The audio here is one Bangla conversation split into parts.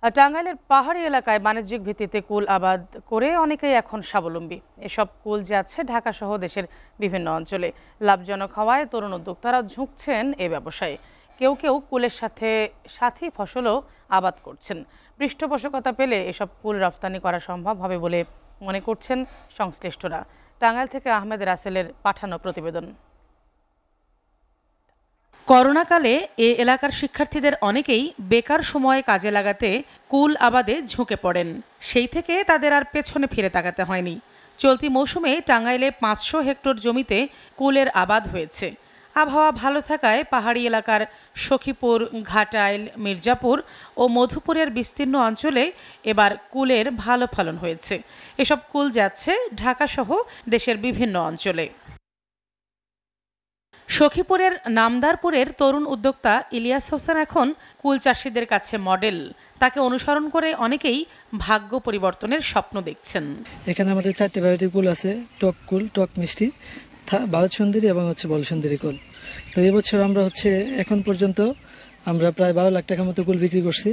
টাঙ্গাইলের পাহাড়ি এলাকায় বাণিজ্যিক ভিত্তিতে কুল আবাদ করে অনেকেই এখন স্বাবলম্বী। এসব কুল যাচ্ছে ঢাকা সহ দেশের বিভিন্ন অঞ্চলে। লাভজনক হওয়ায় তরুণ উদ্যোক্তারা ঝুঁকছেন এ ব্যবসায়ে। কেউ কেউ কুলের সাথে সাথী ফসলও আবাদ করছেন। পৃষ্ঠপোষকতা পেলে এসব কুল রপ্তানি করা সম্ভব হবে বলে মনে করছেন সংশ্লিষ্টরা। টাঙ্গাইল থেকে আহমেদ রাসেলের পাঠানো প্রতিবেদন। করোনাকালে এ এলাকার শিক্ষার্থীদের অনেকেই বেকার সময় কাজে লাগাতে কুল আবাদে ঝুঁকে পড়েন। সেই থেকে তাদের আর পেছনে ফিরে তাকাতে হয়নি। চলতি মৌসুমে টাঙ্গাইলে ৫০০ হেক্টর জমিতে কুলের আবাদ হয়েছে। আবহাওয়া ভালো থাকায় পাহাড়ি এলাকার সখীপুর, ঘাটাইল, মির্জাপুর ও মধুপুরের বিস্তীর্ণ অঞ্চলে এবার কুলের ভালো ফলন হয়েছে। এসব কুল যাচ্ছে ঢাকাসহ দেশের বিভিন্ন অঞ্চলে। সখীপুরের নামদারপুরের তরুণ উদ্যোক্তা ইলিয়াস হোসেন এখন কুল চাষিদের কাছে মডেল। তাকে অনুসরণ করে অনেকেই ভাগ্য পরিবর্তনের স্বপ্ন দেখছেন। এখানে আমাদের 4টি ভ্যারাইটি কুল আছে, টক কুল, টক মিষ্টি, ভারত সুন্দরী এবং বল সুন্দরী কুল। তো এবছর আমরা এখন পর্যন্ত আমরা প্রায় 12 লাখ টাকার মতো কুল বিক্রি করছি।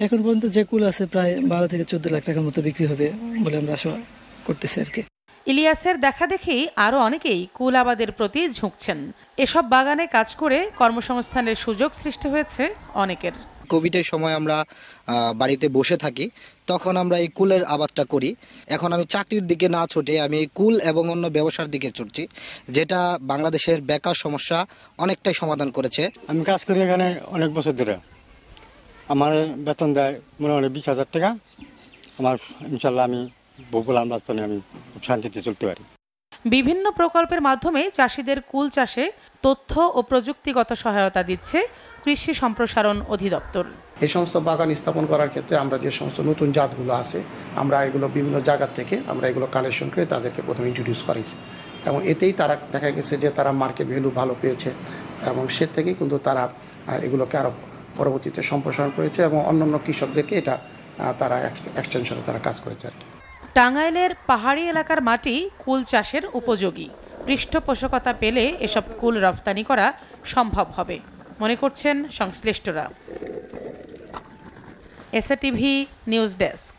এখন পর্যন্ত যে কুল আছে প্রায় 12 থেকে 14 লাখ টাকার মতো বিক্রি হবে বলে আমরা আশা করতেছি আর কি। ইলিয়াসের দেখা দেখি আরও অনেকেই কুল আবাদের প্রতি ঝুঁকছেন। এসব বাগানে কাজ করে কর্মসংস্থানের সুযোগ সৃষ্টি হয়েছে অনেকের। কোভিডের সময় আমরা বাড়িতে বসে থাকি, তখন আমরা এই কুলের আবাদটা করি। এখন আমি চাকরির দিকে না ছুটে আমি এই কুল এবং অন্য ব্যবসার দিকে ছুটছি, যেটা বাংলাদেশের বেকার সমস্যা অনেকটাই সমাধান করেছে। আমি কাজ করি এখানে অনেক বছর ধরে। আমার বেতন দেয় মোটামুটি 20,000 টাকা। আমার ইনশাল্লাহ আমি ভূগোল আমদানি আমি শান্তিতে চলতে পারি। বিভিন্ন প্রকল্পের মাধ্যমে চাষিদের কুল চাষে তথ্য ও প্রযুক্তিগত সহায়তা দিচ্ছে কৃষি সম্প্রসারণ অধিদপ্তর। এই সমস্ত বাগান স্থাপন করার ক্ষেত্রে আমরা যে সমস্ত নতুন জাতগুলো আছে আমরা এগুলো বিভিন্ন জায়গা থেকে আমরা এগুলো কালেকশন করে তাদেরকে প্রথমে ইন্ট্রোডিউস করেছি এবং এতেই তারা দেখা গেছে যে তারা মার্কেট ভ্যালু ভালো পেয়েছে এবং সে থেকেই কিন্তু তারা এগুলোকে আরও পরবর্তীতে সম্প্রসারণ করেছে এবং অন্যান্য কৃষকদেরকে এটা তারা এক্সটেনশনে তারা কাজ করেছে আর কি। টাঙ্গাইলের পাহাড়ি এলাকার মাটি কুল চাষের উপযোগী। পৃষ্ঠপোষকতা পেলে এসব কুল রপ্তানি করা সম্ভব হবে মনে করছেন সংশ্লিষ্টরা। SATV news desk.